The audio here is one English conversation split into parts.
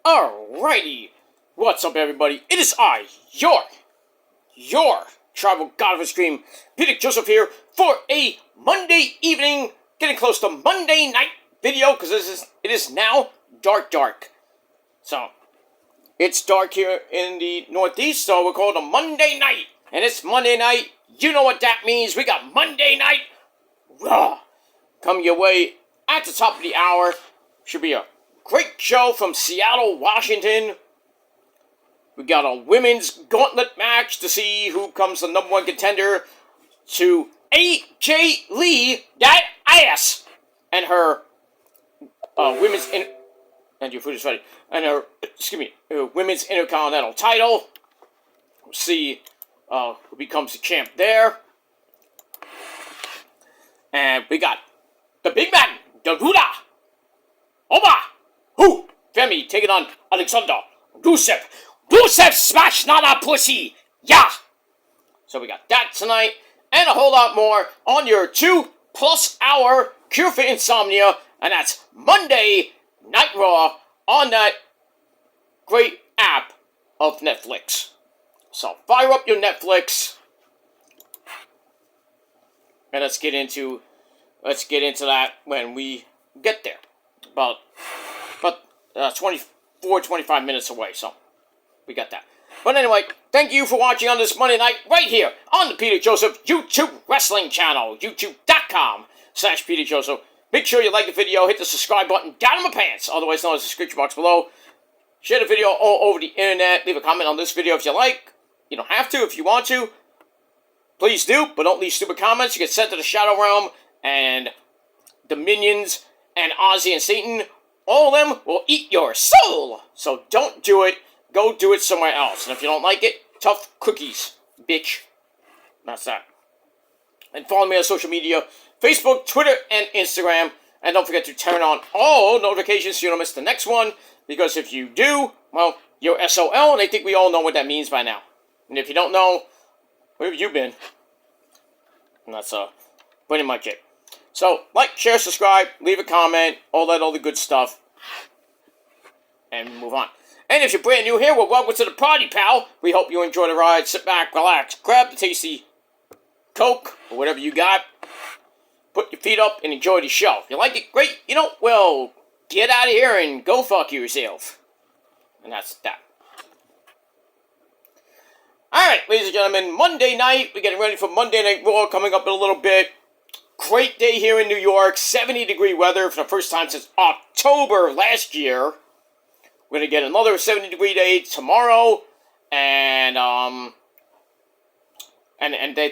Alrighty, what's up everybody? It is I, your tribal god of extreme, Peter Joseph here for a Monday evening, getting close to Monday night video, because it is now dark. So, it's dark here in the Northeast, so we're called a Monday night. And it's Monday night, you know what that means, we got Monday Night Raw coming your way at the top of the hour. Should be a great show from Seattle, Washington. We got a women's gauntlet match to see who comes the number one contender to AJ Lee, that ass, and her women's women's intercontinental title. We'll see who becomes the champ there. And we got the big man, Daruda, Oba, who, Femi taking on Alexander Rusev. Rusev smash, not a pussy, yeah. So we got that tonight, and a whole lot more on your 2+ hour cure for insomnia, and that's Monday Night Raw on that great app of Netflix. So fire up your Netflix, and let's get into that when we get there. About 25 minutes away, so we got that. But anyway, thank you for watching on this Monday night right here on the Peter Joseph YouTube Wrestling channel, youtube.com/Peter Joseph. Make sure you like the video, hit the subscribe button down in my pants, otherwise known as the description box below. Share the video all over the internet. Leave a comment on this video if you like. You don't have to if you want to. Please do, but don't leave stupid comments. You get sent to the Shadow Realm, and the minions and Ozzy and Satan, all of them will eat your soul. So don't do it. Go do it somewhere else. And if you don't like it, tough cookies, bitch. That's that. And follow me on social media, Facebook, Twitter, and Instagram. And don't forget to turn on all notifications so you don't miss the next one. Because if you do, well, you're SOL, and I think we all know what that means by now. And if you don't know, where have you been? And that's pretty much it. So, like, share, subscribe, leave a comment, all the good stuff. And move on. And if you're brand new here, well, welcome to the party, pal. We hope you enjoy the ride. Sit back, relax, grab the tasty Coke, or whatever you got. Put your feet up and enjoy the show. If you like it, great. You know, well, get out of here and go fuck yourself. And that's that. Alright, ladies and gentlemen, Monday night. We're getting ready for Monday Night Raw coming up in a little bit. Great day here in New York. 70-degree weather for the first time since October last year. We're going to get another 70-degree day tomorrow. And I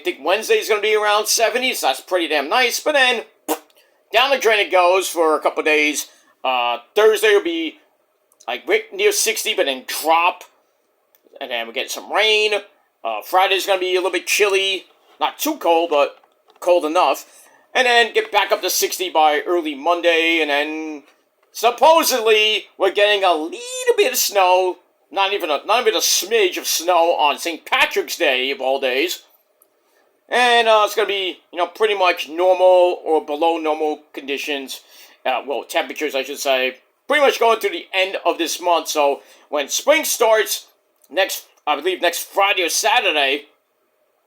think Wednesday's going to be around 70, so that's pretty damn nice. But then, down the drain it goes for a couple days. Thursday will be like right near 60, but then drop. And then we get some rain. Friday's going to be a little bit chilly. Not too cold, but cold enough. And then get back up to 60 by early Monday. And then supposedly we're getting a little bit of snow. Not even a smidge of snow on St. Patrick's Day of all days. And it's going to be, pretty much normal or below normal conditions. Temperatures, I should say. Pretty much going through the end of this month. So when spring starts, I believe next Friday or Saturday,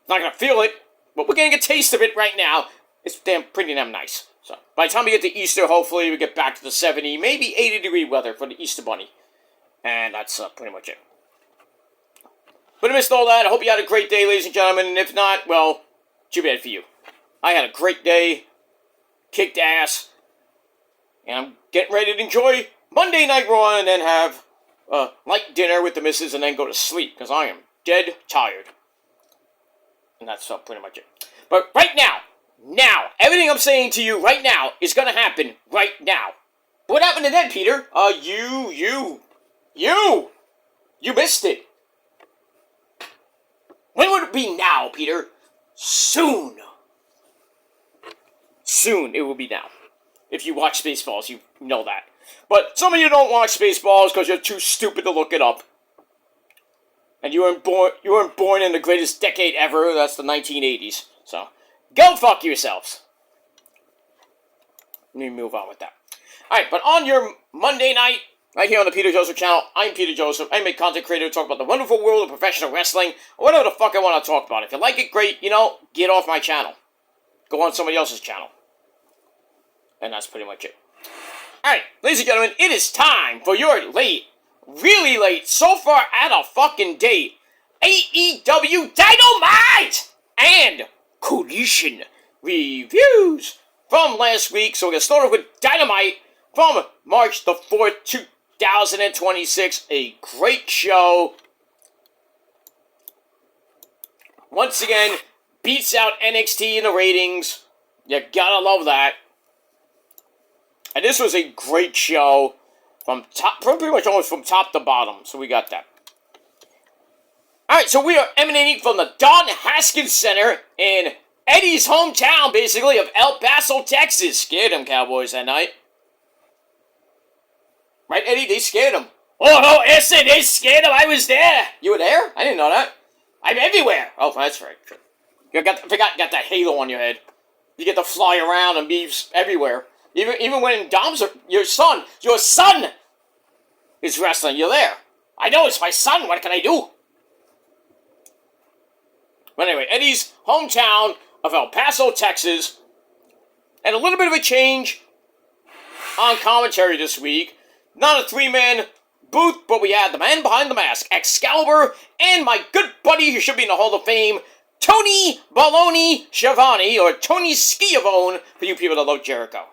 not going to feel it, but we're getting a taste of it right now. It's pretty damn nice. So by the time we get to Easter, hopefully we get back to the 70, maybe 80-degree weather for the Easter Bunny. And that's pretty much it. But amidst all that, I hope you had a great day, ladies and gentlemen. And if not, well, too bad for you. I had a great day, kicked ass, and I'm getting ready to enjoy Monday Night Raw and then have light dinner with the missus and then go to sleep, because I am dead tired. And that's pretty much it. But right now, everything I'm saying to you right now is going to happen right now. What happened to then, Peter? You missed it. When would it be now, Peter? Soon it will be now. If you watch Spaceballs, you know that. But some of you don't watch Spaceballs because you're too stupid to look it up. And you weren't born in the greatest decade ever. That's the 1980s. So, go fuck yourselves. Let me move on with that. Alright, but on your Monday night, Right here on the Peter Joseph channel. I'm Peter Joseph. I'm a content creator who talks about the wonderful world of professional wrestling, or whatever the fuck I want to talk about. If you like it, great. Get off my channel. Go on somebody else's channel. And that's pretty much it. Alright, ladies and gentlemen, it is time for your late, really late, so far out of fucking date, AEW Dynamite and Collision reviews from last week. So we're going to start off with Dynamite from March the 4th, 2026. A great show. Once again, beats out NXT in the ratings. You gotta love that. And this was a great show from pretty much almost from top to bottom. So we got that. Alright, so we are emanating from the Don Haskins Center in Eddie's hometown, basically, of El Paso, Texas. Scared him, Cowboys, that night. Right, Eddie? They scared him. Oh, no, listen, they scared him. I was there. You were there? I didn't know that. I'm everywhere. Oh, that's right. You got that halo on your head. You get to fly around and be everywhere. Even when Dom's your son is wrestling, you're there. I know, it's my son. What can I do? But anyway, Eddie's hometown of El Paso, Texas. And a little bit of a change on commentary this week. Not a three-man booth, but we had the man behind the mask, Excalibur, and my good buddy who should be in the Hall of Fame, Tony Baloney Schiavone, or Tony Schiavone, for you people that love Jericho.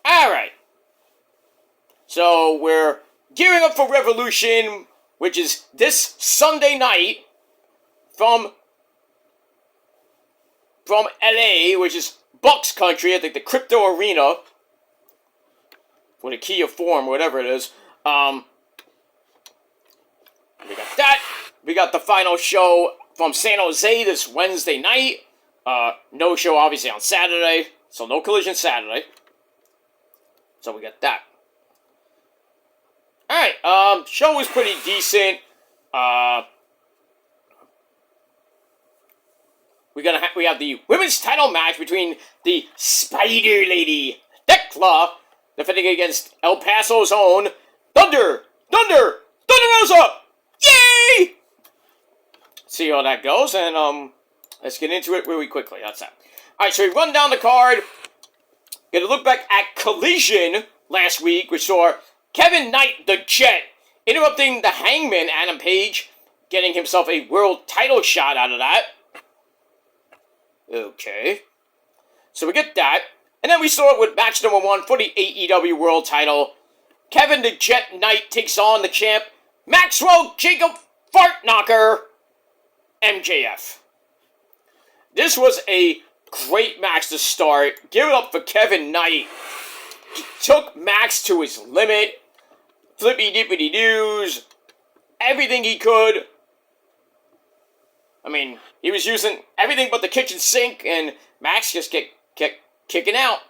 Alright. So, we're gearing up for Revolution, which is this Sunday night from LA, which is Bucks country, I think the Crypto Arena, for the Kia Forum, whatever it is. We got that. We got the final show from San Jose this Wednesday night. No show, obviously, on Saturday, so no Collision Saturday. So we got that. Alright, show was pretty decent. We have the women's title match between the Spider Lady, Thekla, defending against El Paso's own Thunder Rosa! Yay! See how that goes, and let's get into it really quickly. That's that. Alright, so we run down the card. Gonna look back at Collision last week, which saw Kevin Knight, the Jet, interrupting the Hangman, Adam Page, getting himself a world title shot out of that. Okay. So we get that. And then we start with match number 1 for the AEW World title. Kevin the Jet Knight takes on the champ, Maxwell Jacob Fartknocker, MJF. This was a great match to start. Give it up for Kevin Knight. He took Max to his limit. Flippy-dippity-doos. Everything he could. I mean, he was using everything but the kitchen sink, and Max just kept kicking out.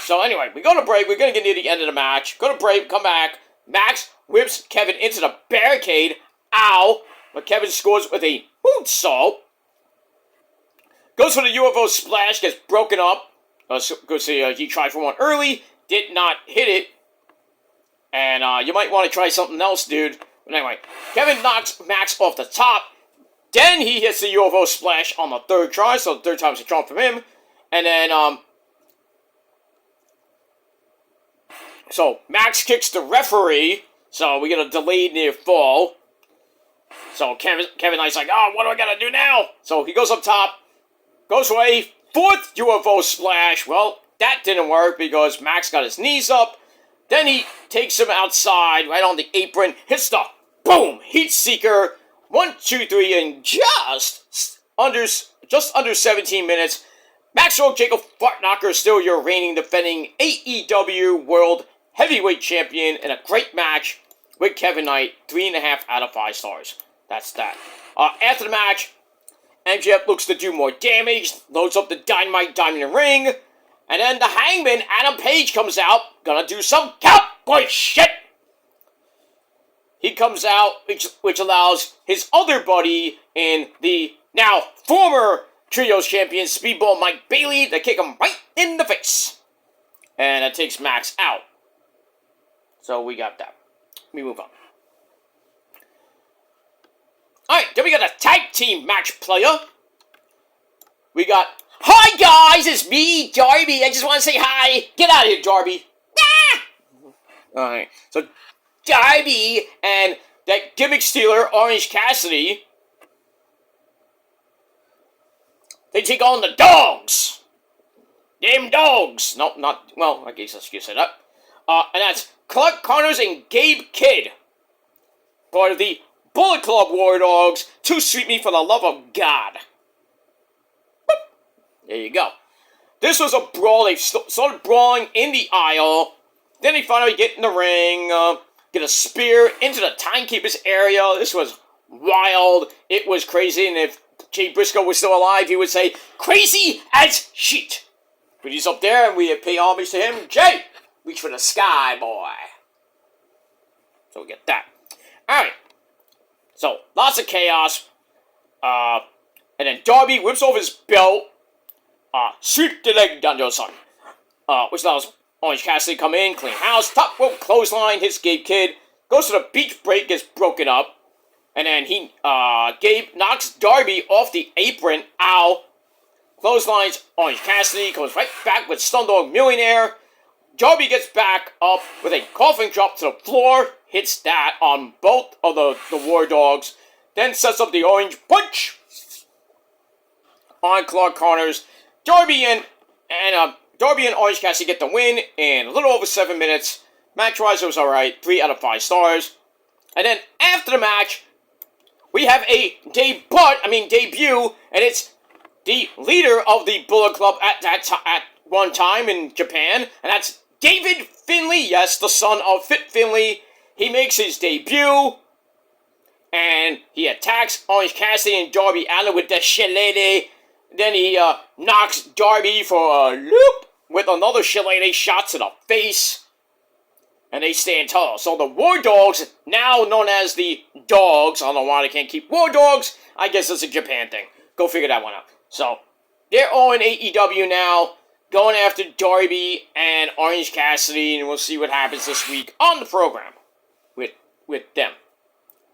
So anyway, we go to break. We're going to get near the end of the match. Go to break, come back. Max whips Kevin into the barricade. Ow. But Kevin scores with a moonsault. Goes for the UFO splash, gets broken up. Go see, he tried for one early, did not hit it. And you might want to try something else, dude. But anyway, Kevin knocks Max off the top. Then he hits the UFO splash on the third try, so the third time's a charm from him. And then, so Max kicks the referee, so we get a delayed near fall. So Kevin Knight's like, oh, what do I gotta do now? So he goes up top. Goes for a fourth UFO splash. Well, that didn't work because Max got his knees up. Then he takes him outside, right on the apron, hits the boom heat seeker. 1, 2, 3, and just under 17 minutes. Maxwell Jacob Fartknocker is still your reigning defending AEW World Heavyweight Champion in a great match with Kevin Knight. 3.5 out of 5 stars. That's that. After the match, MJF looks to do more damage, loads up the Dynamite Diamond in the Ring, and then the Hangman, Adam Page, comes out, gonna do some cowboy shit! He comes out, which allows his other buddy in the now former Trios champion, Speedball Mike Bailey, to kick him right in the face. and it takes Max out. So we got that. Let me move on. Alright, then we got a tag team match player. We got, hi guys, it's me, Darby. I just want to say hi. Get out of here, Darby. Ah! Alright, so Darby and that gimmick stealer, Orange Cassidy, they take on the dogs. Them dogs. No, not, well, I guess I should say that. And that's Clark Connors and Gabe Kidd. Part of the Bullet Club War Dogs. To sweep me for the love of God. Boop. There you go. This was a brawl. They started brawling in the aisle. Then they finally get in the ring. Get a spear into the timekeeper's area. This was wild. It was crazy. And if Jay Briscoe was still alive, he would say, crazy as shit. But he's up there and we pay homage to him. Jay, reach for the sky, boy. So we get that. Alright. So, lots of chaos. And then Darby whips off his belt. Sweep the leg down your son. Which allows Orange Cassidy come in, clean house, top rope clothesline, hits Gabe Kidd, goes to the beach break, gets broken up. And then Gabe knocks Darby off the apron. Ow. Clotheslines Orange Cassidy, comes right back with Stundog Millionaire. Darby gets back up with a coffin drop to the floor, hits that on both of the War Dogs, then sets up the Orange Punch on Clark Connors. Darby and Orange Cassidy get the win in a little over 7 minutes. Match-wise, it was alright, 3 out of 5 stars. And then after the match, we have a debut, and it's the leader of the Bullet Club at one time in Japan, and that's David Finlay, yes, the son of Fit Finlay. He makes his debut, and he attacks Orange Cassidy and Darby Allin with the shillelagh. Then he knocks Darby for a loop with another shillelagh shot to the face, and they stand tall. So the War Dogs, now known as the Dogs, I don't know why they can't keep War Dogs. I guess it's a Japan thing. Go figure that one out. So they're all in AEW now, going after Darby and Orange Cassidy, and we'll see what happens this week on the program with them.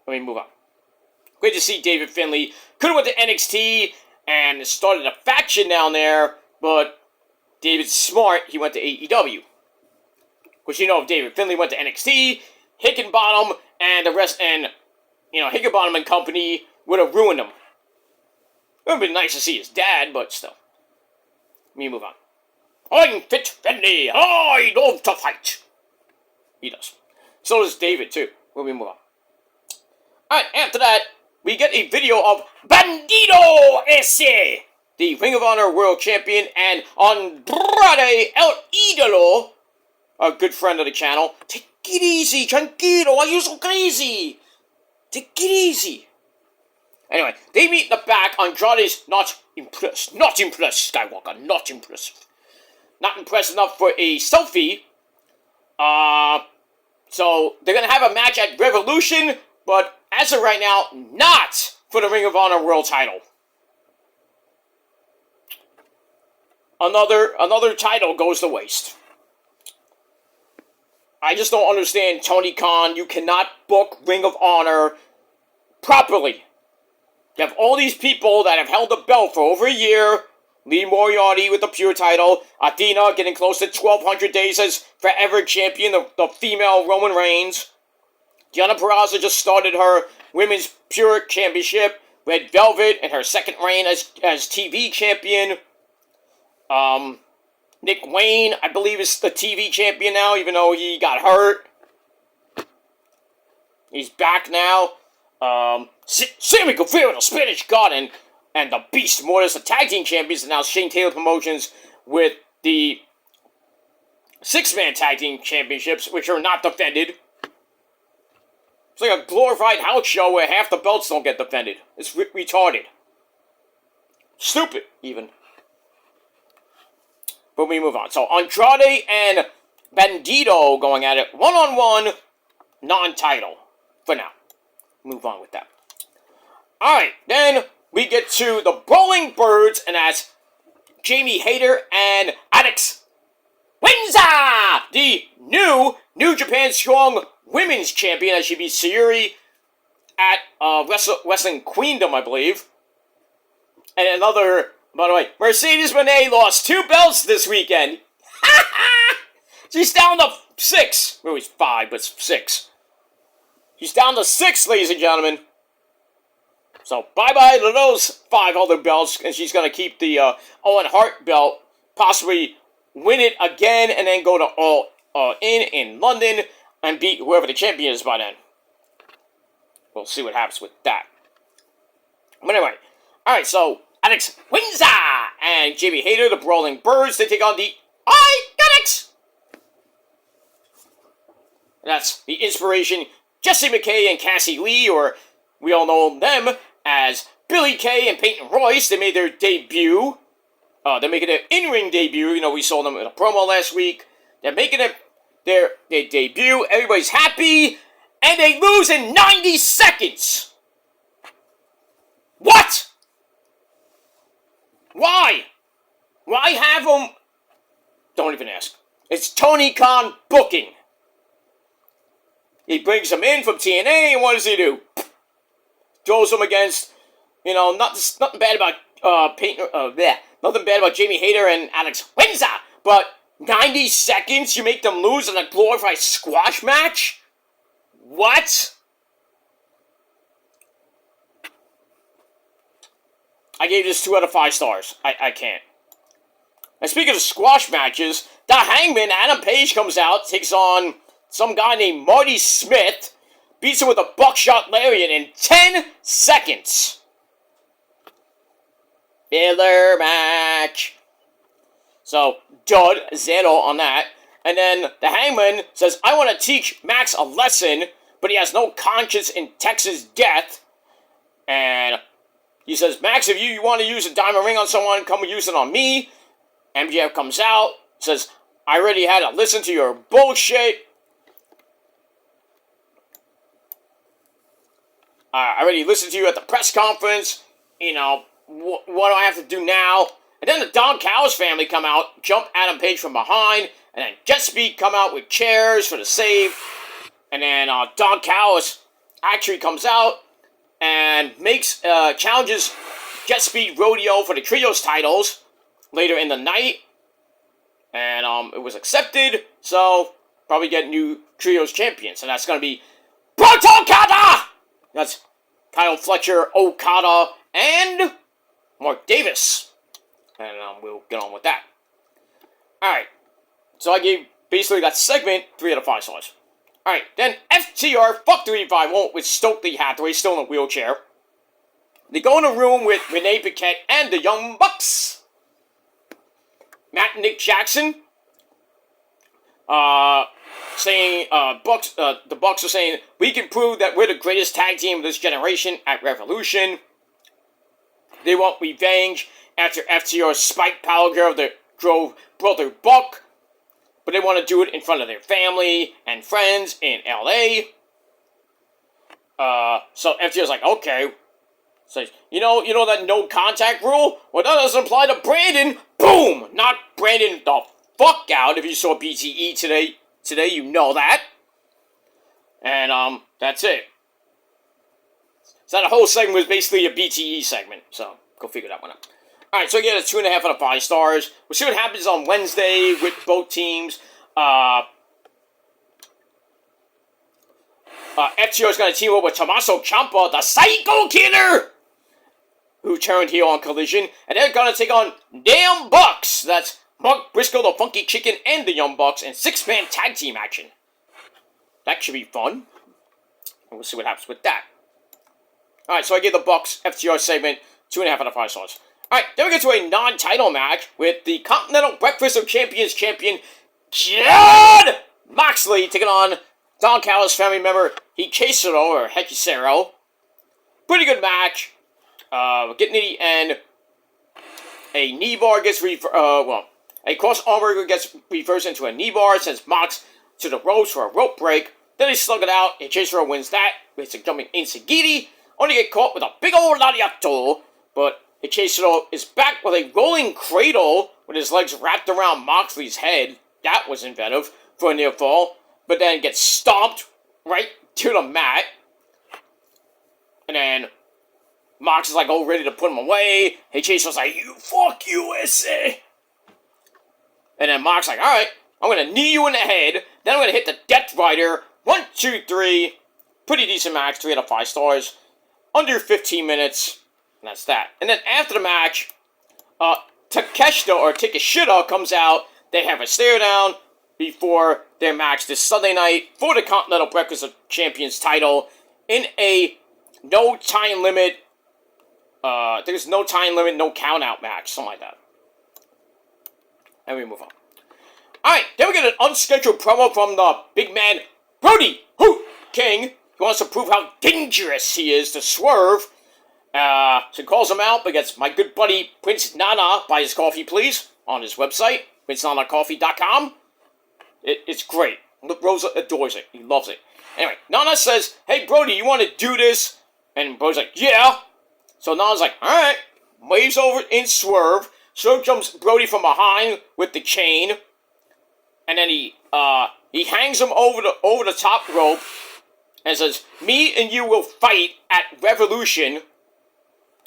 Let me move on. Great to see David Finlay. Could have went to NXT and started a faction down there, but David's smart. He went to AEW. Because, if David Finlay went to NXT, Hickenbottom and the rest, and, Hickenbottom and company would have ruined him. It would have been nice to see his dad, but still. Let me move on. I'm Fit Finlay. I love to fight. He does. So does David, too. Let me move on. Alright, after that, we get a video of Bandido Ese, the Ring of Honor World Champion, and Andrade El Idolo, a good friend of the channel. Take it easy, tranquilo, why are you so crazy? Take it easy. Anyway, they meet in the back. Andrade's not impressed. Not impressed, Skywalker. Not impressed. Not impressed enough for a selfie. So, they're going to have a match at Revolution, but as of right now, not for the Ring of Honor World title. Another title goes to waste. I just don't understand, Tony Khan. You cannot book Ring of Honor properly. You have all these people that have held the belt for over a year. Lee Moriarty with the Pure title. Athena getting close to 1,200 days as forever champion, the female Roman Reigns. Deonna Purrazzo just started her Women's Pure Championship. Red Velvet in her second reign as TV champion. Nick Wayne, I believe, is the TV champion now, even though he got hurt. He's back now. Sammy Guevara, the Spanish God, and the Beast Mortis, the tag team champions, and now Shane Taylor Promotions with the 6-man tag team championships, which are not defended. It's like a glorified house show where half the belts don't get defended. It's retarded. Stupid, even. But we move on. So, Andrade and Bandido going at it one-on-one, non-title, for now. Move on with that. Alright, then we get to the Brawling Birds, and that's Jamie Hayter and Alex wins the new New Japan Strong Women's Champion, as she beats Sayuri at Wrestling Queendom, I believe. And another, by the way, Mercedes Moné lost 2 belts this weekend. She's down to 6. Well, it's 5, but 6. She's down to 6, ladies and gentlemen. So, bye-bye to those 5 other belts, and she's going to keep the Owen Hart belt, possibly win it again, and then go to All In London, and beat whoever the champion is by then. We'll see what happens with that. But anyway, alright, so, Alex Windsor and Jamie Hayter, the Brawling Birds, they take on the Iconics! That's the Inspiration, Jessie McKay and Cassie Lee, or we all know them as Billy Kay and Peyton Royce. They made their debut. They're making their in-ring debut. You know, we saw them in a promo last week. They're making their debut. Everybody's happy. And they lose in 90 seconds. What? Why? Why have them? Don't even ask. It's Tony Khan booking. He brings them in from TNA, and what does he do? Throws them against, you know, nothing bad about Peyton, nothing bad about Jamie Hayter and Alex Windsor, but 90 seconds you make them lose in a glorified squash match? What? I gave this 2 out of 5 stars. I can't. And speaking of squash matches, the Hangman, Adam Page, comes out, takes on some guy named Marty Smith, beats him with a buckshot lariat in 10 seconds. Filler match. So, dud, 0 on that. And then the Hangman says, I want to teach Max a lesson, but he has no conscience in Texas death. And he says, Max, if you want to use a diamond ring on someone, come use it on me. MJF comes out, says, I already had to listen to your bullshit. I already listened to you at the press conference. You know, what do I have to do now? And then the Don Callis family come out, jump Adam Page from behind, and then Jet Speed come out with chairs for the save. And then Don Callis actually comes out and makes challenges Jet Speed Rodeo for the Trios titles later in the night. And it was accepted, so probably get new Trios champions. And that's going to be Proto Okada! That's Kyle Fletcher, Okada, and Mark Davis. And we'll get on with that. Alright. So I gave basically that segment 3 out of 5 stars. Alright, then FTR, fuck the revival with Stokely Hathaway still in a wheelchair. They go in a room with Renee Paquette and the Young Bucks. Matt and Nick Jackson. Saying, the Bucks are saying, we can prove that we're the greatest tag team of this generation at Revolution. They want revenge after FTR spiked Power Girl that drove Brother Buck, but they want to do it in front of their family and friends in LA. So FTR's like, okay. So, you know that no contact rule? Well, that doesn't apply to Brandon. Boom! Knock Brandon the fuck out. If you saw BTE today, you know that. And, that's it. So that whole segment was basically a BTE segment. So, go figure that one out. Alright, so I get a 2.5 out of 5 stars. We'll see what happens on Wednesday with both teams. FTR is going to team up with Tommaso Ciampa, the Psycho Killer, who turned heel on Collision. And they're going to take on Damn Bucks. That's Mark Briscoe, the Funky Chicken, and the Young Bucks in 6-man tag team action. That should be fun. And we'll see what happens with that. Alright, so I gave the Bucks FTR segment 2.5 out of 5 stars. Alright, then we get to a non-title match with the Continental Breakfast of Champions champion, Jon Moxley, taking on Don Callis family member Hechicero, or Hechicero. Pretty good match. Getting to the end. A knee bar gets a cross armbar gets reversed into a knee bar, sends Mox to the ropes for a rope break. Then they slug it out. Hechicero wins that with a jumping Insagiti. Only get caught with a big old lariato, but Hechicero is back with a rolling cradle with his legs wrapped around Moxley's head. That was inventive for a near fall. But then gets stomped right to the mat. And then Mox is like, all ready to put him away. Hey, Chase was like, you fuck USA. And then Mox like, alright, I'm going to knee you in the head. Then I'm going to hit the Death Rider. 1, 2, 3. Pretty decent match. 3 out of 5 stars. Under 15 minutes. And that's that. And then after the match, Takeshita comes out. They have a stare down before their match this Sunday night for the Continental Breakfast of Champions title in a no time limit. There's no time limit, no count out match, something like that. And we move on. Alright, then we get an unscheduled promo from the big man, Brody Hoot King. He wants to prove how dangerous he is to Swerve. So he calls him out, but gets my good buddy Prince Nana, buy his coffee please, on his website, PrinceNanaCoffee.com. It's great. Rosa adores it. He loves it. Anyway, Nana says, hey Brody, you want to do this? And Brody's like, yeah. So Nana's like, alright. Waves over in Swerve. Swerve jumps Brody from behind with the chain. And then he hangs him over the top rope and says, me and you will fight at Revolution.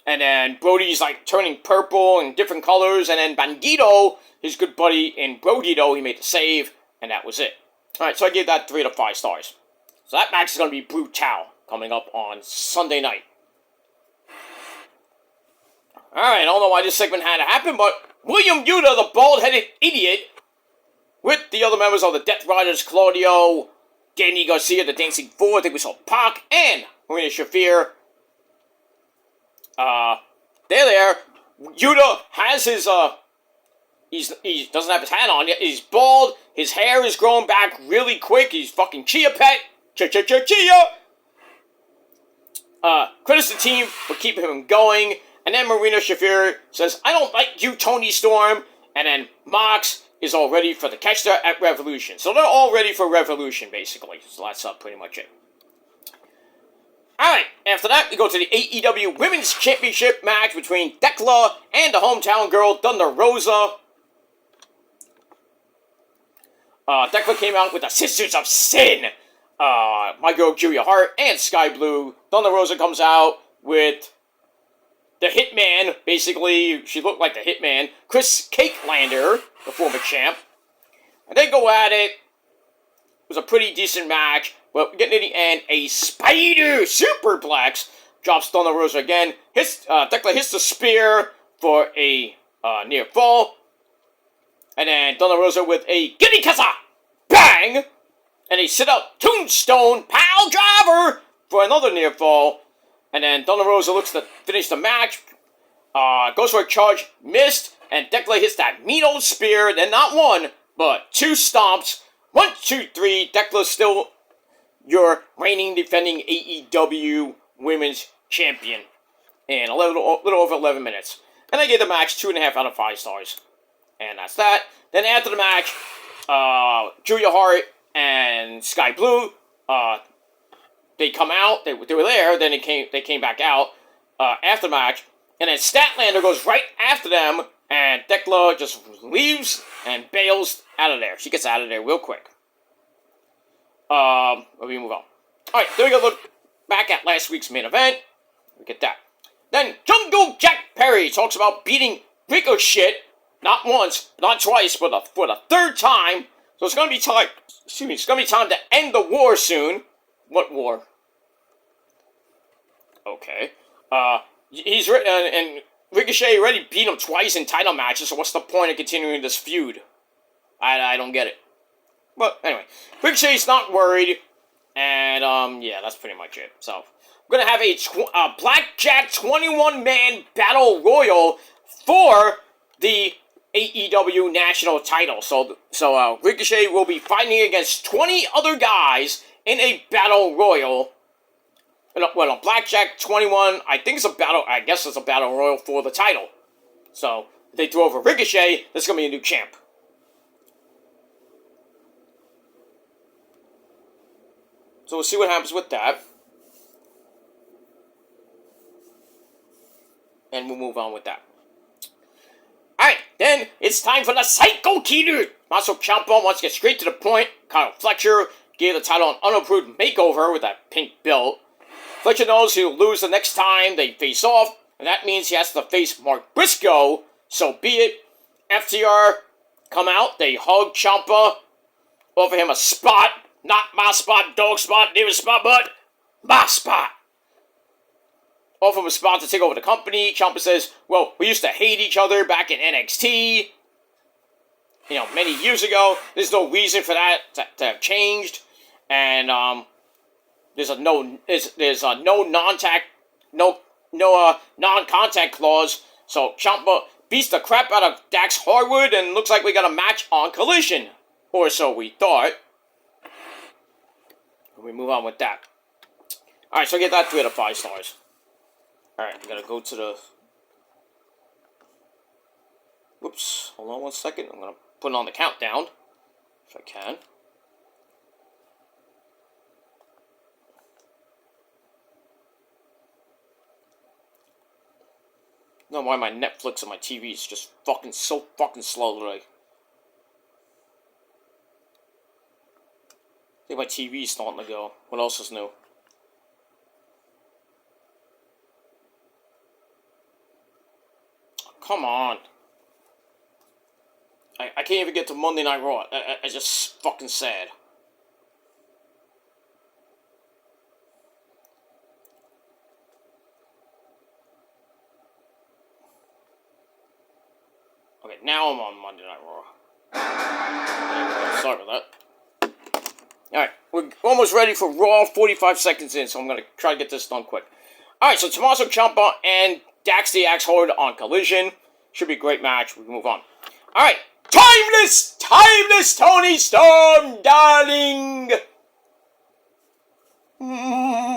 And then Brody's like turning purple and different colors. And then Bandito, his good buddy in Brodito, he made the save. And that was it. Alright, so I gave that 3 out of 5 stars. So that match is going to be brutal coming up on Sunday night. Alright, I don't know why this segment had to happen, but William Yuta, the bald-headed idiot, with the other members of the Death Riders, Claudio, Danny Garcia, the Dancing Four, I think we saw Pac, and Marina Shafir. They're there. Yuta has his, he doesn't have his hat on yet. He's bald. His hair is growing back really quick. He's fucking Chia Pet. Chia. Credits the team for keeping him going. And then Marina Shafir says, I don't like you, Tony Storm. And then Mox is all ready for the catch there at Revolution. So they're all ready for Revolution, basically. So that's pretty much it. Alright, after that, we go to the AEW Women's Championship match between Dekla and the hometown girl, Thunder Rosa. Dekla came out with the Sisters of Sin. My girl Julia Hart and Sky Blue. Thunder Rosa comes out with the Hitman. Basically, she looked like the Hitman. Chris Cakelander, the former champ. And they go at it. It was a pretty decent match. But getting to the end, a spider superplex drops Thunder Rosa again. Dekla hits the spear for a near fall. And then Thunder Rosa with a Giddy Kessa! Bang! And a sit-up tombstone pile driver for another near fall. And then Thunder Rosa looks to finish the match. Goes for a charge, missed. And Dekla hits that mean old spear. Then not one, but 2 stomps. 1, 2, 3. Dekla's still your reigning, defending AEW Women's Champion in a little over 11 minutes. And I gave the match 2.5 out of 5 stars. And that's that. Then after the match, Julia Hart and Sky Blue, they come out. They were there. Then they came back out after the match. And then Statlander goes right after them. And Dekla just leaves and bails out of there. She gets out of there real quick. We move on. Alright, then we go look back at last week's main event. We get that. Then Jungle Jack Perry talks about beating Ricochet, not once, not twice, but for the 3rd time. So it's gonna be time. Excuse me. It's gonna be time to end the war soon. What war? Okay. And Ricochet already beat him twice in title matches. So what's the point of continuing this feud? I don't get it. But anyway, Ricochet's not worried, and yeah, that's pretty much it. So we're gonna have a Blackjack 21-man battle royal for the AEW national title. So Ricochet will be fighting against 20 other guys in a battle royal. Well, a Blackjack 21, I think it's a battle. I guess it's a battle royal for the title. So if they throw over Ricochet, there's gonna be a new champ. So we'll see what happens with that. And we'll move on with that. Alright, Then it's time for the Psycho Killer. Tommaso Ciampa wants to get straight to the point. Kyle Fletcher gave the title an unapproved makeover with that pink belt. Fletcher knows he'll lose the next time they face off, and that means he has to face Mark Briscoe. So be it. FTR come out, they hug Ciampa, offer him a spot. Not my spot, dog spot, David's spot, but my spot. Offer him a spot to take over the company. Ciampa says, well, we used to hate each other back in NXT. Many years ago. There's no reason for that to have changed. And there's a no non-contact clause. So Ciampa beats the crap out of Dax Harwood, and looks like we got a match on Collision. Or so we thought. We move on with that. Alright, so I get that 3 out of 5 stars. Alright, we gotta go to the... Whoops, hold on 1 second. I'm gonna put on the countdown, if I can. I don't know why my Netflix and my TV is just so fucking slow today. I think my TV's starting to go. What else is new? Come on. I can't even get to Monday Night Raw. It's just fucking sad. Okay, now I'm on Monday Night Raw. Sorry about that. Alright, we're almost ready for Raw, 45 seconds in, so I'm going to try to get this done quick. Alright, so Tommaso Ciampa and Dax the Axe Harwood on Collision. Should be a great match. We can move on. Alright, timeless Tony Storm, darling!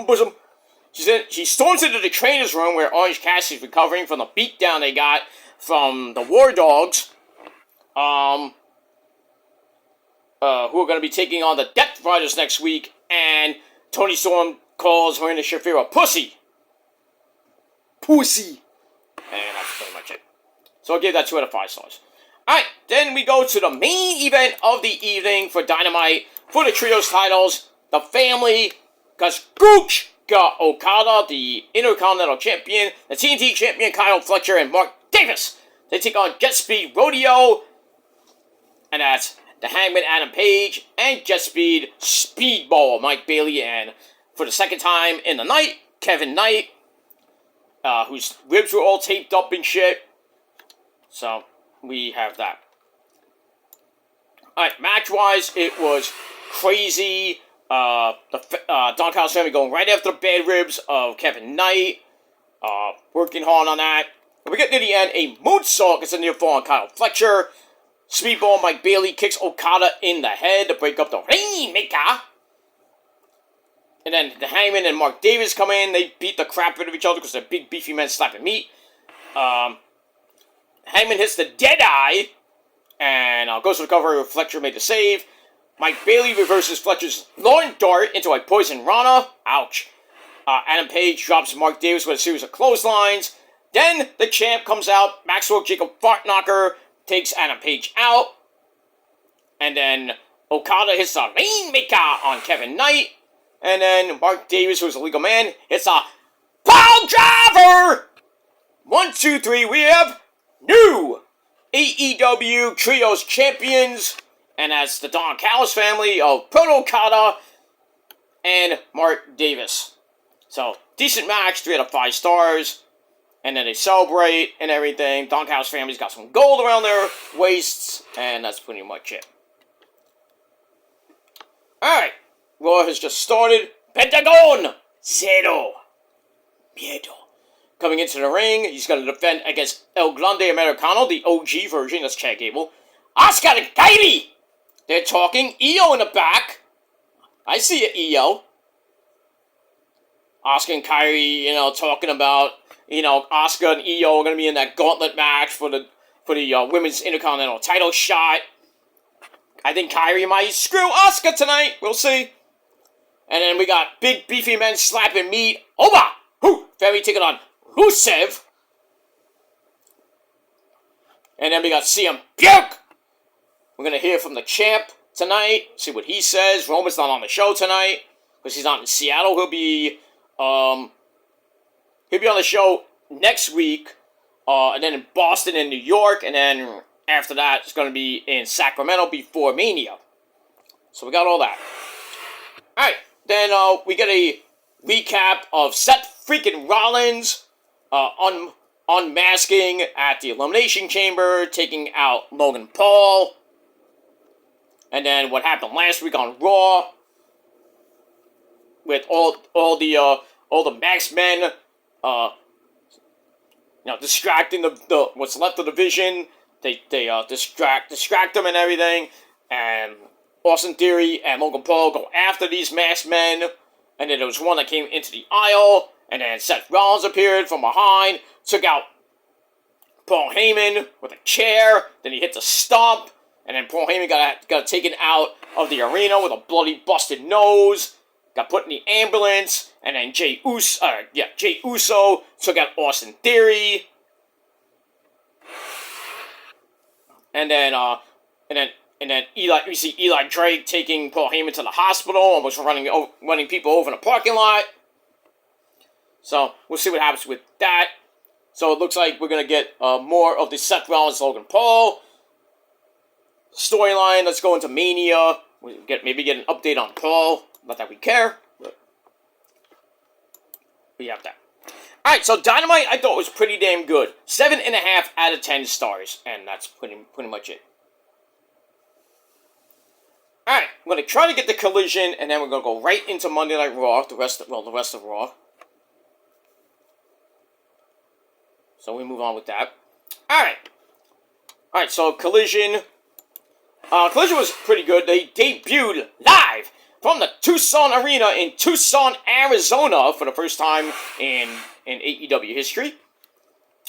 Bosom. She storms into the trainer's room where Orange Cassidy's recovering from the beatdown they got from the War Dogs. Who are going to be taking on the Death Riders next week, and Tony Storm calls Marina Shafir a pussy. Pussy. And that's pretty much it. So I'll give that 2 out of 5 stars. Alright, then we go to the main event of the evening for Dynamite, for the Trios titles, the family, because Gooch got Okada, the Intercontinental Champion, the TNT Champion Kyle Fletcher, and Mark Davis. They take on Jet Speed Rodeo, and that's the Hangman Adam Page, and Jet Speed Speedball Mike Bailey, and for the second time in the night, Kevin Knight, whose ribs were all taped up and shit. So, we have that. Alright, match-wise, it was crazy. Don Callis family going right after the bad ribs of Kevin Knight. Working hard on that. But we get near the end, a moonsault gets a near fall on Kyle Fletcher. Speedball Mike Bailey kicks Okada in the head to break up the Rainmaker. And then the Hangman and Mark Davis come in. They beat the crap out of each other because they're big beefy men slapping meat. Hangman hits the Deadeye. And goes for the cover. Fletcher made the save. Mike Bailey reverses Fletcher's lawn dart into a poison Rana. Ouch. Adam Page drops Mark Davis with a series of clotheslines. Then the champ comes out. Maxwell Jacob Fartknocker takes Adam Page out. And then Okada hits a Rainmaker on Kevin Knight. And then Mark Davis, who's a legal man, hits a Pile Driver! 1, 2, 3, we have new AEW Trios Champions. And that's the Don Callis family of Proto Okada and Mark Davis. So, decent match, 3 out of 5 stars. And then they celebrate and everything. Don Callis family's got some gold around their waists. And that's pretty much it. Alright. Raw has just started. Pentagon! Zero. Miedo. Coming into the ring, he's going to defend against El Grande Americano, the OG version. That's Chad Gable. Oscar and Kylie! They're talking. EO in the back. I see it, EO. Oscar and Kyrie, talking about, Oscar and EO are going to be in that gauntlet match for the Women's Intercontinental title shot. I think Kyrie might screw Oscar tonight. We'll see. And then we got big beefy men slapping meat. Oba! Who? Family taking on Rusev. And then we got CM Punk. We're going to hear from the champ tonight, see what he says. Roman's not on the show tonight because he's not in Seattle. He'll be on the show next week, and then in Boston and New York, and then after that it's going to be in Sacramento before Mania. So we got all that. Alright, then we get a recap of Seth freaking Rollins unmasking at the Elimination Chamber, taking out Logan Paul. And then what happened last week on Raw with all the Max Men, distracting the what's left of the Division. They distract them and everything, and Austin Theory and Logan Paul go after these masked men, and then there was one that came into the aisle, and then Seth Rollins appeared from behind, took out Paul Heyman with a chair, then he hit the stomp, and then Paul Heyman got taken out of the arena with a bloody busted nose, got put in the ambulance, and then Jey Uso took out Austin Theory, and then we see Eli Drake taking Paul Heyman to the hospital and was running people over in the parking lot. So we'll see what happens with that. So it looks like we're gonna get more of the Seth Rollins Logan Paul storyline. Let's go into Mania. Maybe get an update on Paul. Not that we care, but we have that. Alright, so Dynamite I thought was pretty damn good. 7.5 out of 10 stars, and that's pretty much it. Alright, I'm going to try to get the Collision, and then we're going to go right into Monday Night Raw, the rest of Raw. So we move on with that. Alright, so Collision. Collision was pretty good. They debuted live from the Tucson Arena in Tucson, Arizona for the first time in AEW history.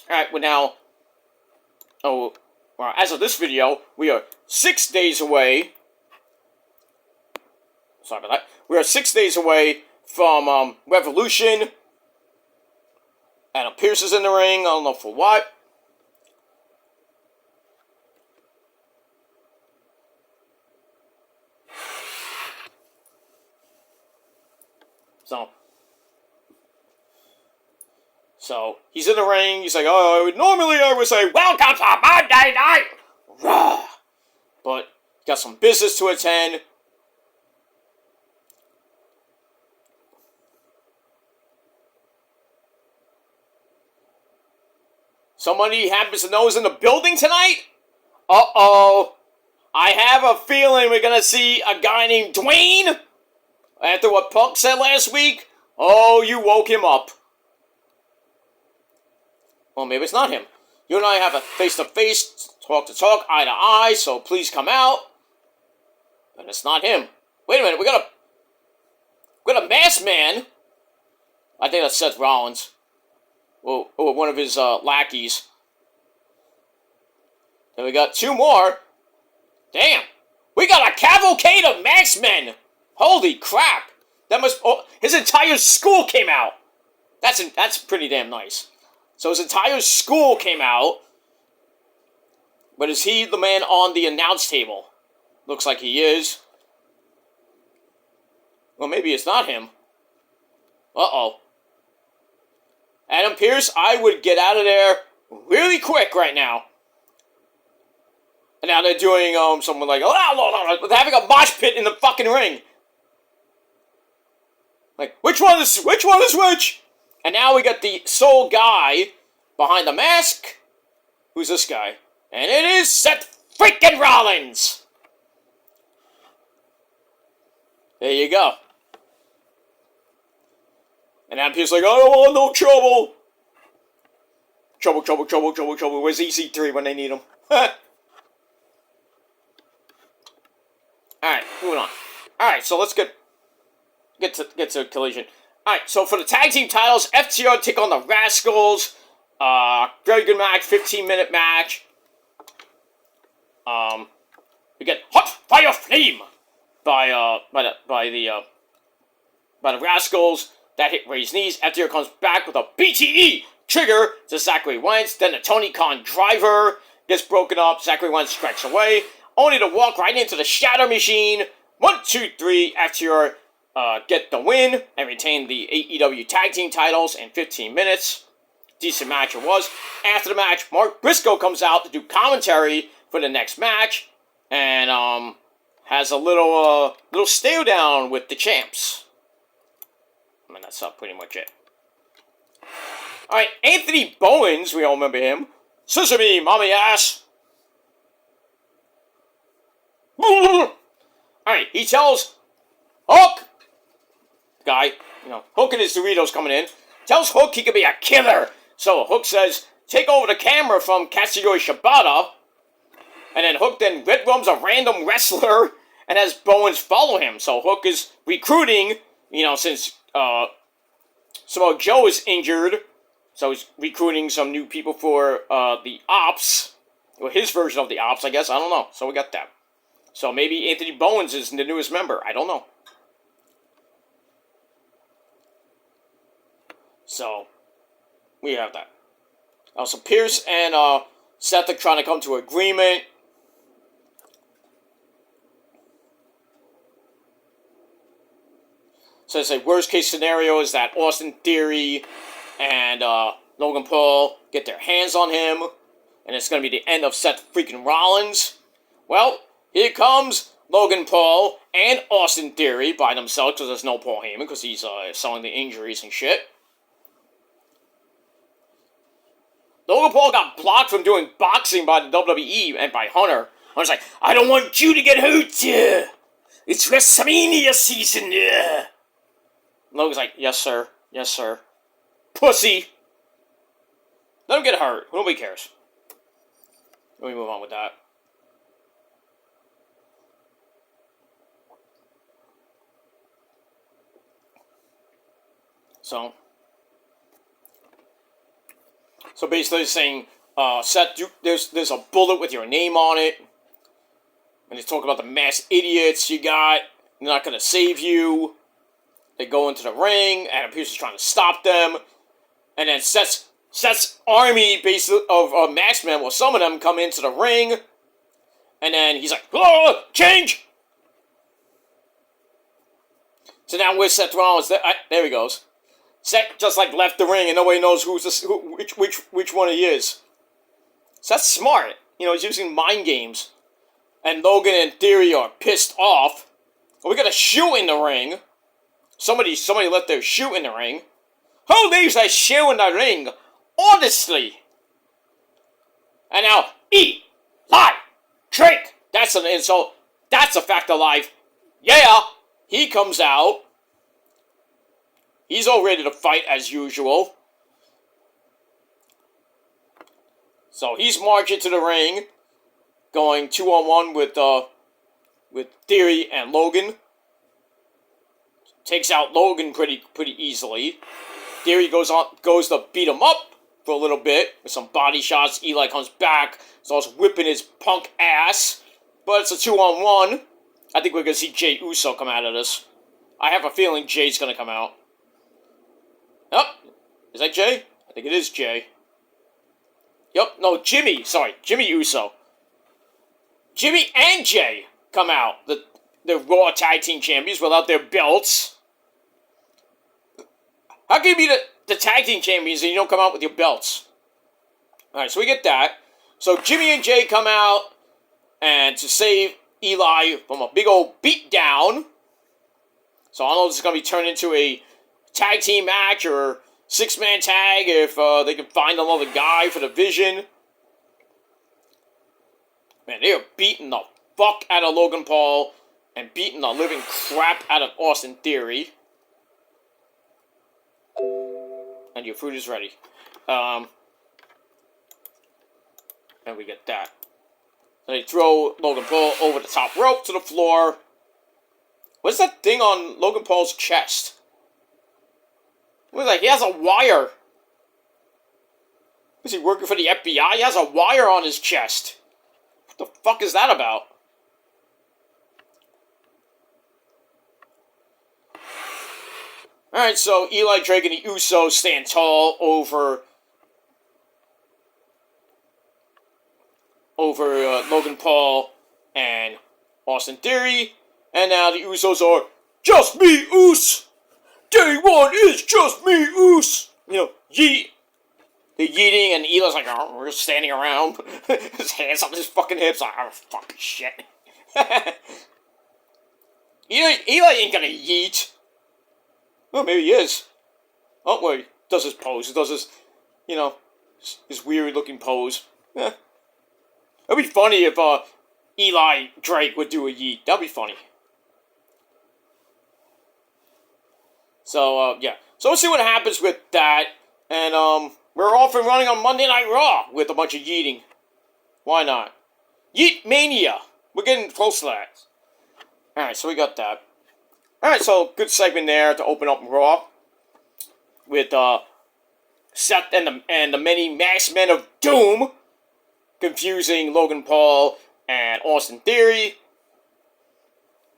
Alright, we're now... as of this video, we are 6 days away... Sorry about that. We are 6 days away from Revolution. Adam Pearce is in the ring. I don't know for what. So he's in the ring. He's like, oh, normally I would say, welcome to Monday Night Raw. But got some business to attend. Somebody happens to know is in the building tonight? Uh-oh. I have a feeling we're going to see a guy named Dwayne. After what Punk said last week. Oh, you woke him up. Well, maybe it's not him. You and I have a face-to-face, talk-to-talk, eye-to-eye, so please come out. And it's not him. Wait a minute, we got a masked man. I think that's Seth Rollins. Or one of his lackeys. Then we got two more. Damn! We got a cavalcade of masked men! Holy crap! That must... Oh, his entire school came out! That's pretty damn nice. So his entire school came out. But is he the man on the announce table? Looks like he is. Well, maybe it's not him. Uh-oh. Adam Pearce, I would get out of there really quick right now. And now they're doing something like, they're having a mosh pit in the fucking ring. Like, which one is which? And now we got the sole guy behind the mask. Who's this guy? And it is Seth freaking Rollins. There you go. And Adam Pearce's like, I don't want no trouble. Trouble. Where's EC3 when they need him? Alright, moving on. Alright, so let's get to Collision. Alright, so for the tag team titles, FTR take on the Rascals. Very good match, 15-minute match. We get Hot Fire Flame by the Rascals. That hit Ray's knees. FTR comes back with a BTE trigger to Zachary Wentz. Then a Tony Khan driver. gets broken up. Zachary Wentz strikes away, only to walk right into the Shatter Machine. 1, 2, 3, FTR get the win and retain the AEW Tag Team titles in 15 minutes. Decent match it was. After the match, Mark Briscoe comes out to do commentary for the next match, and has a little stare down with the champs. I mean, that's pretty much it. Alright, Anthony Bowens, we all remember him. Sesame, mommy ass. Alright, he tells Hook, guy, Hook and his Doritos coming in, tells Hook he could be a killer. So Hook says, take over the camera from Katsuyori Shibata. And then Hook then red rums a random wrestler and has Bowens follow him. So Hook is recruiting, since Samoa Joe is injured. So he's recruiting some new people for the Ops. Or his version of the Ops, I guess. I don't know. So we got that. So maybe Anthony Bowens is the newest member. I don't know. So we have that. So Pierce and Seth are trying to come to agreement. So it's a worst case scenario is that Austin Theory and Logan Paul get their hands on him, and it's going to be the end of Seth freaking Rollins. Well, here comes Logan Paul and Austin Theory by themselves because there's no Paul Heyman because he's selling the injuries and shit. Logan Paul got blocked from doing boxing by the WWE and by Hunter. Hunter's like, I don't want you to get hurt. It's WrestleMania season. Logan's like, yes, sir. Yes, sir. Pussy. Let him get hurt. Nobody cares. Let me move on with that. So basically saying, Seth, there's a bullet with your name on it. And they talk about the mass idiots you got. They're not going to save you. They go into the ring. Adam Pearce is trying to stop them. And then Seth's army basically of masked men, well, some of them come into the ring. And then he's like, oh, change! So now with Seth Rollins, there he goes. Seth just left the ring and nobody knows which one he is. Seth's smart. He's using mind games. And Logan and Theory are pissed off. We got a shoe in the ring. Somebody left their shoe in the ring. Who leaves a shoe in the ring? Honestly. And now, eat, lie, drink. That's an insult. That's a fact of life. Yeah, he comes out. He's all ready to fight as usual. So he's marching to the ring, going 2-on-1 with Theory and Logan. Takes out Logan pretty easily. Theory goes to beat him up for a little bit with some body shots. Eli comes back, starts whipping his punk ass. But it's a 2-on-1. I think we're gonna see Jey Uso come out of this. I have a feeling Jay's gonna come out. Oh, is that Jay? I think it is Jay. Yep, no, Jimmy. Sorry, Jimmy Uso. Jimmy and Jay come out. The Raw Tag Team Champions without their belts. How can you be the Tag Team Champions and you don't come out with your belts? Alright, so we get that. So Jimmy and Jay come out and to save Eli from a big old beatdown. So I don't know if this is going to be turned into a tag team match or 6-man tag if they can find another guy for the Vision. Man, they are beating the fuck out of Logan Paul and beating the living crap out of Austin Theory. And your food is ready. And we get that. So they throw Logan Paul over the top rope to the floor. What's that thing on Logan Paul's chest? What is that? He has a wire. Is he working for the FBI? He has a wire on his chest. What the fuck is that about? Alright, so Eli Drake and the Usos stand tall over over Logan Paul and Austin Theory. And now the Usos are just me, Us. Day one is just me, Us. Yeet. They're yeeting, and Eli's like, oh, we're just standing around. His hands on his fucking hips, like, oh, fucking shit. Eli ain't gonna yeet. Well, maybe he is. Oh, wait, does his pose. He does his, his weird-looking pose. It'd be funny if, Eli Drake would do a yeet. That'd be funny. So, yeah. So we'll see what happens with that. And, we're off and running on Monday Night Raw with a bunch of yeeting. Why not? Yeet Mania! We're getting close to that. Alright, so we got that. Alright, so good segment there to open up Raw. With, Seth and the many masked men of doom. Confusing Logan Paul and Austin Theory.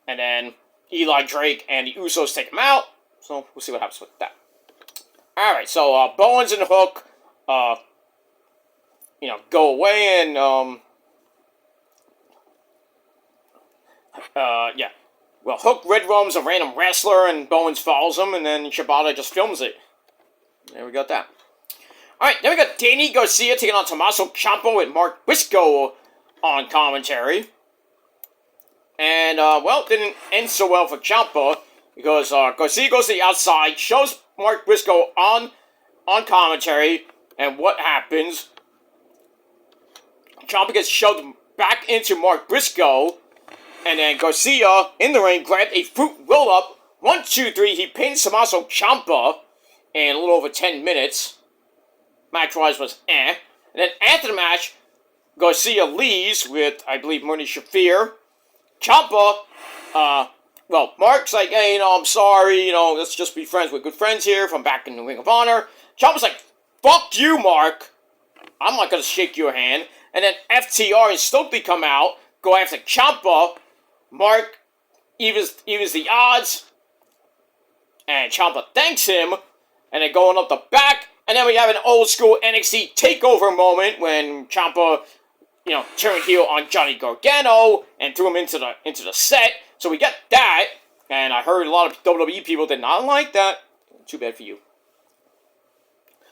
And then Eli Drake and the Usos take him out. So we'll see what happens with that. Alright, so Bowens and Hook, go away and, yeah. Well, Hook red rums a random wrestler and Bowens follows him, and then Shibata just films it. There we got that. Alright, then we got Danny Garcia taking on Tommaso Ciampa with Mark Briscoe on commentary. And, well, it didn't end so well for Ciampa, because Garcia goes to the outside, shows Mark Briscoe on commentary, and what happens? Ciampa gets shoved back into Mark Briscoe, and then Garcia, in the ring, grabbed a fruit roll-up. 1, 2, 3, he pins Tommaso Ciampa in a little over 10 minutes. Match-wise was eh. And then after the match, Garcia leaves with, I believe, Marty Shafir. Ciampa, well, Mark's like, hey, I'm sorry, let's just be friends. We're good friends here from back in the Ring of Honor. Ciampa's like, fuck you, Mark. I'm not gonna shake your hand. And then FTR and Stokely come out, go after Ciampa. Mark evens the odds. And Ciampa thanks him. And then going up the back. And then we have an old school NXT takeover moment when Ciampa, turned heel on Johnny Gargano and threw him into the set. So we got that, and I heard a lot of WWE people did not like that. Too bad for you.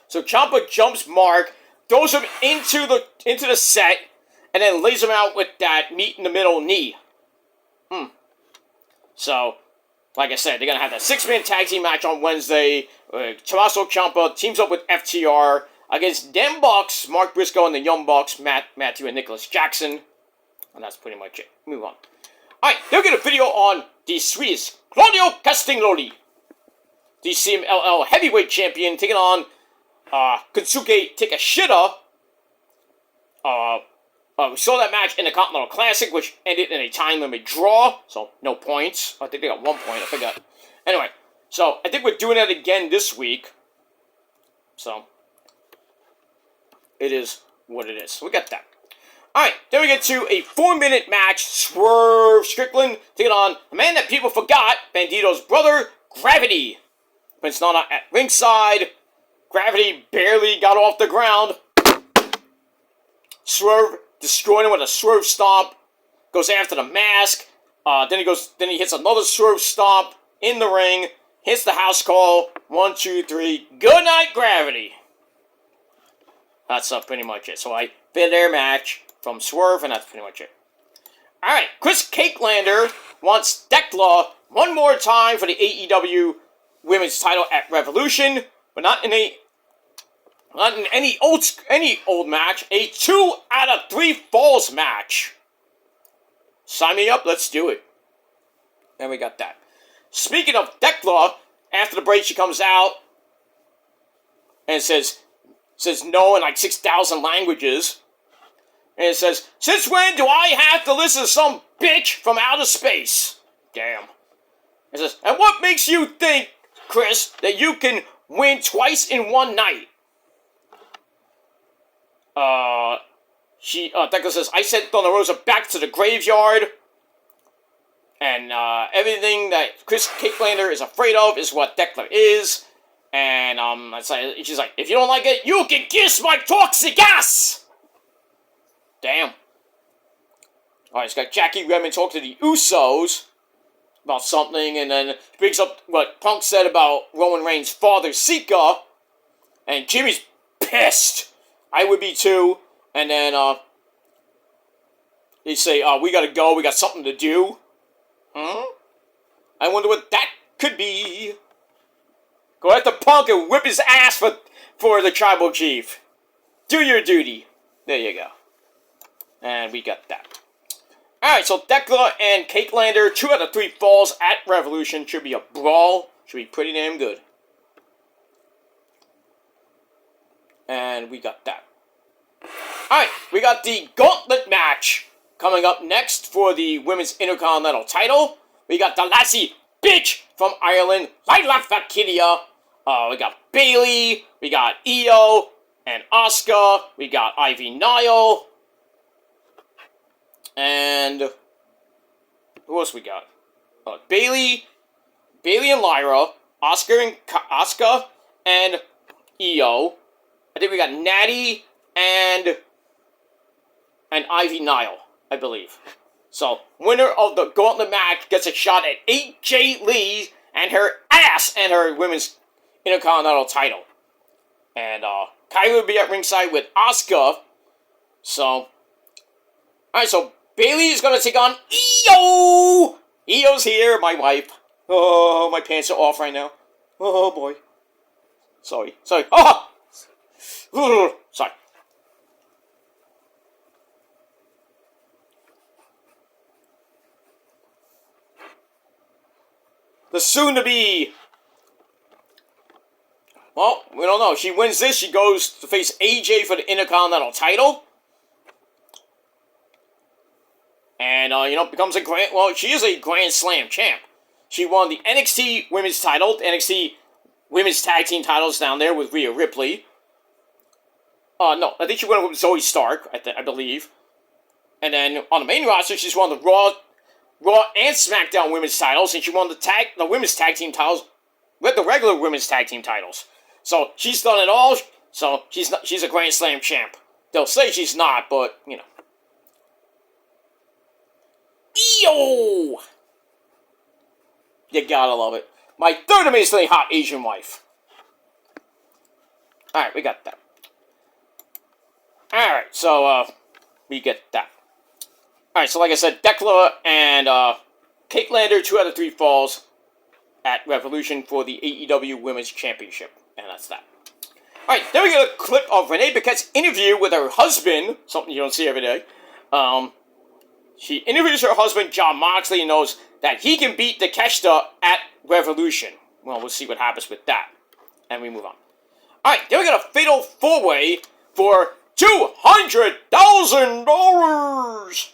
So Ciampa jumps Mark, throws him into the set, and then lays him out with that meet in the middle knee. So, like I said, they're gonna have that 6-man tag team match on Wednesday. Tommaso Ciampa teams up with FTR against them Bucks, Mark Briscoe and the Young Bucks, Matthew and Nicholas Jackson. And that's pretty much it. Move on. Alright, they'll get a video on the Swedish Claudio Castagnoli, the CMLL heavyweight champion, taking on Kensuke Takeshita. We saw that match in the Continental Classic, which ended in a time limit draw, so no points. I think they got 1 point, I forgot. Anyway, so I think we're doing that again this week. So, it is what it is. So we got that. Alright, then we get to a 4-minute match. Swerve Strickland taking on the man that people forgot, Bandito's brother, Gravity. Prince Nana at ringside. Gravity barely got off the ground. Swerve destroyed him with a swerve stomp. Goes after the mask. Then he hits another swerve stomp in the ring. Hits the house call. 1, 2, 3. Good night, Gravity. That's pretty much it. So I fit their match from Swerve, and that's pretty much it. Alright, Chris Cakelander wants Dekla one more time for the AEW Women's title at Revolution, but not in any old match. A 2 out of 3 falls match. Sign me up, let's do it. And we got that. Speaking of Dekla, after the break she comes out and says no in like 6,000 languages. And it says, since when do I have to listen to some bitch from outer space? Damn. It says, and what makes you think, Chris, that you can win twice in one night? Dekla says, I sent Thunder Rosa back to the graveyard. And, everything that Chris Cakelander is afraid of is what Dekla is. And, she's like, if you don't like it, you can kiss my toxic ass! Damn. Alright, it's got Jackie Redmond talk to the Usos about something, and then brings up what Punk said about Roman Reigns' father, Sika, and Jimmy's pissed. I would be too. And then, they say, we gotta go, we got something to do. I wonder what that could be. Go after Punk and whip his ass for the tribal chief. Do your duty. There you go. And we got that. Alright, so Dekla and Cake Lander, 2 out of 3 falls at Revolution. Should be a brawl. Should be pretty damn good. And we got that. Alright, we got the Gauntlet match coming up next for the Women's Intercontinental title. We got the Lassie bitch from Ireland, Layla Valkyria. We got Bayley. We got Io and Asuka. We got Ivy Nile. And who else we got? Bayley and Lyra, Asuka and Io. I think we got Natty and Ivy Nile, I believe. So, winner of the Gauntlet match gets a shot at AJ Lee and her ass and her Women's Intercontinental title. And Kylie will be at ringside with Asuka. So, alright, so Bayley is going to take on Io! Io's here, my wife. Oh, my pants are off right now. Oh, boy. Sorry. Oh! Sorry. The soon-to-be... Well, we don't know. She wins this, she goes to face AJ for the Intercontinental title. And, becomes a grand... Well, she is a Grand Slam champ. She won the NXT Women's title, the NXT Women's Tag Team titles down there with Rhea Ripley. No, I think she won with Zoe Stark, I believe. And then, on the main roster, she's won the Raw and SmackDown Women's titles, and she won the Women's Tag Team titles with the regular Women's Tag Team titles. So, she's done it all, so she's a Grand Slam champ. They'll say she's not, but, Io! You gotta love it. My third amazingly hot Asian wife. Alright, we got that. Alright, so, we get that. Alright, so like I said, Dekla and, Cake Lander, 2 out of 3 falls at Revolution for the AEW Women's Championship. And that's that. Alright, then we get a clip of Renee Paquette's interview with her husband, something you don't see every day. She interviews her husband, Jon Moxley, and knows that he can beat Takeshita at Revolution. Well, we'll see what happens with that. And we move on. Alright, then we got a fatal 4-way for $200,000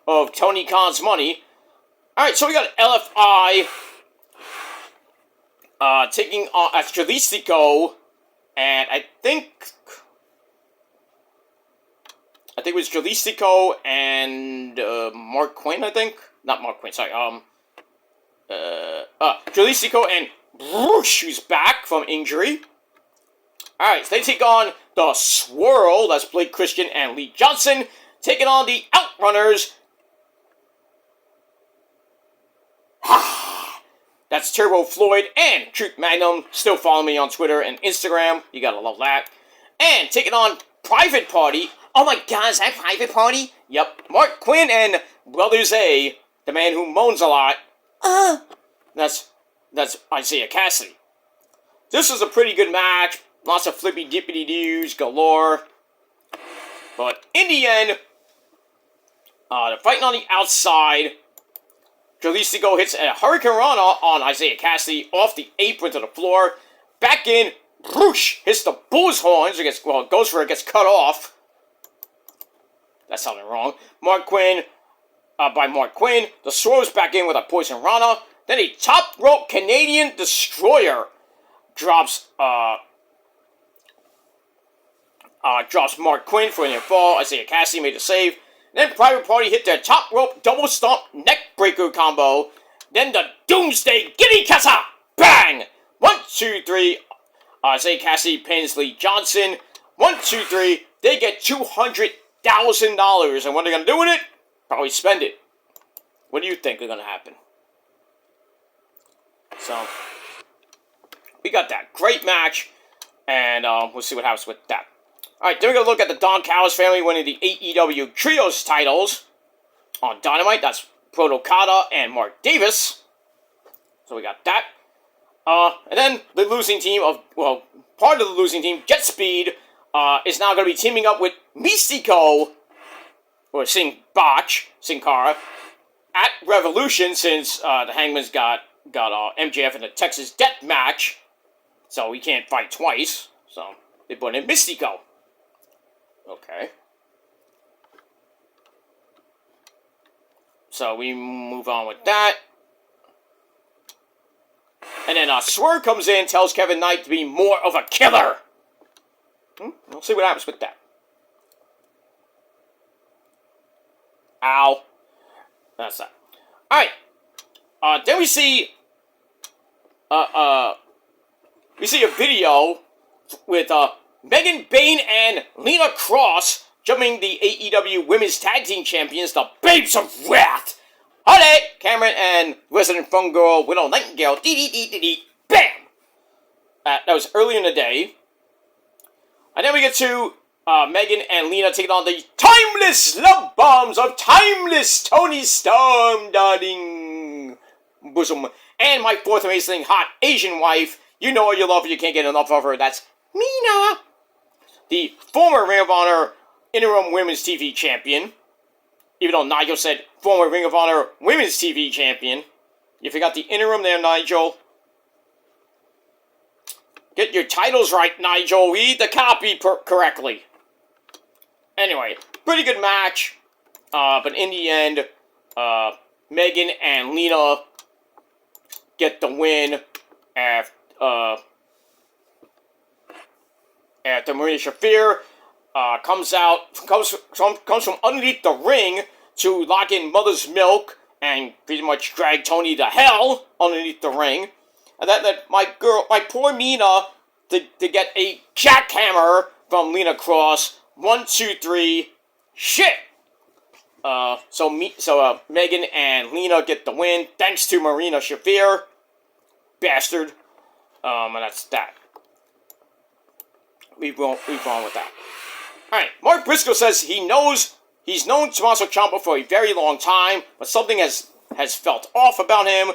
of Tony Khan's money. Alright, so we got LFI taking on Astralistico, and I think it was Jalistico and Mark Quinn, I think. Not Mark Quinn, sorry. Jalistico and Bruce, who's back from injury. Alright, so they take on the Swirl, that's Blake Christian and Lee Johnson, taking on the Outrunners. That's Turbo Floyd and Truth Magnum. Still follow me on Twitter and Instagram. You gotta love that. And taking on Private Party. Oh my god, is that Private Party? Yep. Mark Quinn and Brothers A, the man who moans a lot. That's Isaiah Cassidy. This was a pretty good match. Lots of flippy dippity doos galore. But in the end, they're fighting on the outside. Jalistico hits a Hurricane Rana on Isaiah Cassidy off the apron to the floor. Back in, Bruce hits the bull's horns. Goes for it, gets cut off. That sounded wrong. Mark Quinn. The Swirl's back in with a Poison Rana. Then a top rope Canadian Destroyer drops Mark Quinn for a near fall. Isaiah Cassidy made the save. Then Private Party hit their top rope double stomp neck breaker combo. Then the Doomsday Giddy Kassa! Bang! 1, 2, 3. Isaiah Cassidy pins Lee Johnson. 1, 2, 3. They get $200,000. And what are they going to do with it? probably spend it. What do you think is going to happen? So, we got that. Great match. And we'll see what happens with that. Alright, then we're going to look at the Don Callis family winning the AEW Trios titles on Dynamite. That's Proto Kata and Mark Davis. So we got that. And then the losing team of, well, part of the losing team, Jet Speed, is now going to be teaming up with Mystico, or Sin Cara, at Revolution, since the Hangman's got MJF in the Texas Death Match, so he can't fight twice. So they put in Mystico. Okay. So we move on with that. And then Swerve comes in, tells Kevin Knight to be more of a killer. We'll see what happens with that. Ow. That's that. Alright. Then we see a video with Megan Bayne and Lena Cross jumping the AEW Women's Tag Team Champions, the Babes of Wrath. Howdy, Cameron and resident fun girl Widow Nightingale. Bam! That was early in the day. And then we get to Megan and Lena taking on the timeless love bombs of timeless Tony Storm, darling bosom. And my fourth amazing hot Asian wife. You know her, you love her, you can't get enough of her. That's Mina, the former Ring of Honor interim women's TV champion. Even though Nigel said former Ring of Honor women's TV champion. You forgot the interim there, Nigel. Get your titles right, Nigel. Read the copy correctly. Anyway, pretty good match. But in the end, Megan and Lena get the win after Marina Shafir comes from underneath the ring to lock in Mother's Milk and pretty much drag Tony to hell underneath the ring. And that led my poor Mina to get a jackhammer from Lena Cross. 1, 2, 3, shit! So Megan and Lena get the win, thanks to Marina Shafir. Bastard. And that's that. We've gone with that. Alright, Mark Briscoe says he's known Tommaso Ciampa for a very long time, but something has felt off about him.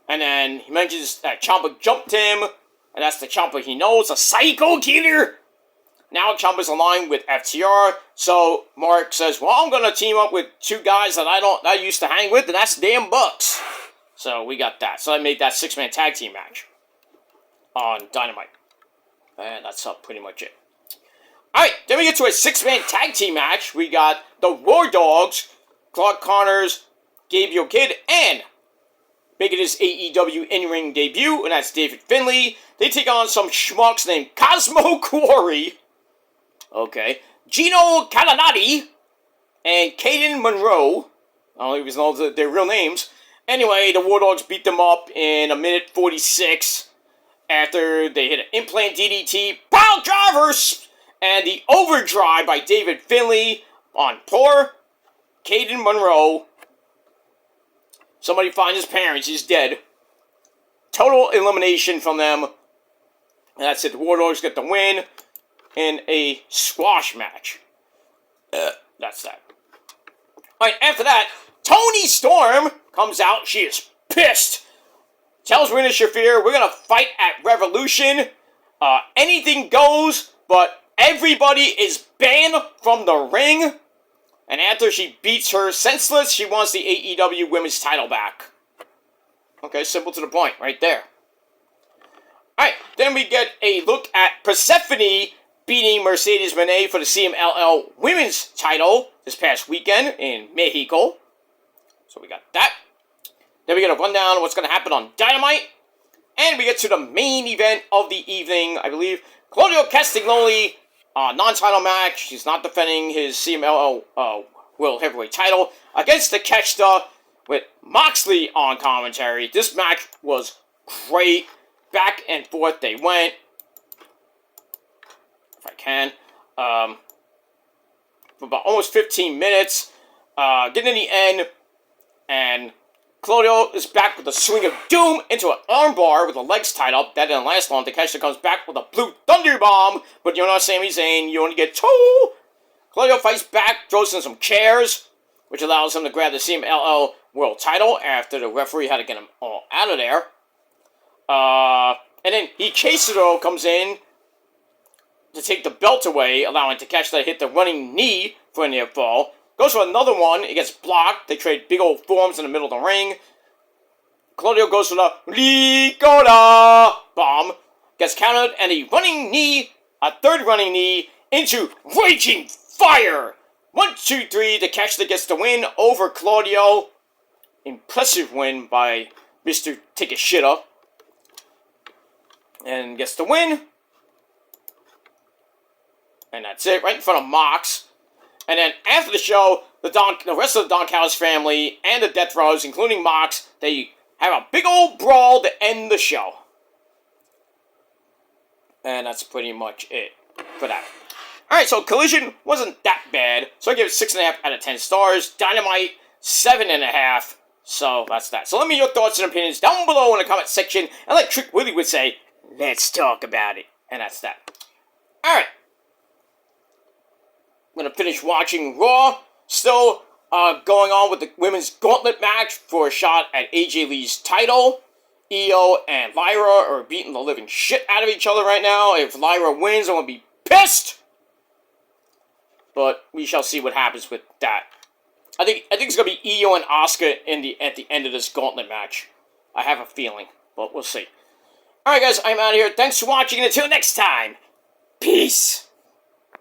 And then he mentions that Ciampa jumped him, and that's the Ciampa he knows, a psycho killer. Now Ciampa's aligned with FTR, so Mark says, well, I'm gonna team up with two guys that I used to hang with, and that's damn Bucks. So we got that. So I made that 6-man tag team match on Dynamite. And that's pretty much it. Alright, then we get to a 6-man tag team match. We got the War Dogs, Clark Connors, Gabriel Kidd, and making his AEW in-ring debut, and that's David Finlay. They take on some schmucks named Cosmo Quarry, okay, Gino Calanati, and Caden Monroe. I don't even know their real names. Anyway, the War Dogs beat them up in 1:46 after they hit an implant DDT, pile drivers, and the overdrive by David Finlay on poor Caden Monroe. Somebody finds his parents, he's dead. Total elimination from them. And that's it, the War Dogs get the win in a squash match. That's that. Alright, after that, Toni Storm comes out. She is pissed. Tells Marina Shafir, we're going to fight at Revolution. Anything goes, but everybody is banned from the ring. And after she beats her senseless, she wants the AEW Women's title back. Okay, simple to the point, right there. Alright, then we get a look at Persephone beating Mercedes Moné for the CMLL Women's title this past weekend in Mexico. So we got that. Then we get a rundown of what's going to happen on Dynamite. And we get to the main event of the evening, I believe. Claudio Castagnoli, non-title match. He's not defending his CMLL World Heavyweight title against Takeshita with Moxley on commentary. This match was great. Back and forth they went. If I can. For about almost 15 minutes. getting in the end, and Claudio is back with a swing of doom into an armbar with the legs tied up. That didn't last long. Takeshita comes back with a blue thunder bomb, but you're not Sami Zayn. You only get 2. Claudio fights back, throws in some chairs, which allows him to grab the CMLL World title after the referee had to get him all out of there. And then Hikaisuto comes in to take the belt away, allowing Takeshita to hit the running knee for a near fall. Goes for another one. It gets blocked. They trade big old forms in the middle of the ring. Claudio goes for the Ricotta bomb. Gets countered, and a running knee, a third running knee, into Raging Fire. 1, 2, 3. Takeshita gets the win over Claudio. Impressive win by Mr. Takeshita. And gets the win. And that's it, right in front of Mox. And then after the show, the rest of the Don Callis family and the Death Rows, including Mox, they have a big old brawl to end the show. And that's pretty much it for that. Alright, so Collision wasn't that bad. So I give it 6.5 out of 10 stars. Dynamite, 7.5. So that's that. So let me know your thoughts and opinions down below in the comment section. And like Trick Willie would say, let's talk about it. And that's that. Alright. I'm going to finish watching Raw. Still going on with the women's gauntlet match for a shot at AJ Lee's title. Io and Lyra are beating the living shit out of each other right now. If Lyra wins, I'm going to be pissed. But we shall see what happens with that. I think it's going to be Io and Asuka at the end of this gauntlet match. I have a feeling, but we'll see. Alright guys, I'm out of here. Thanks for watching, and until next time, peace!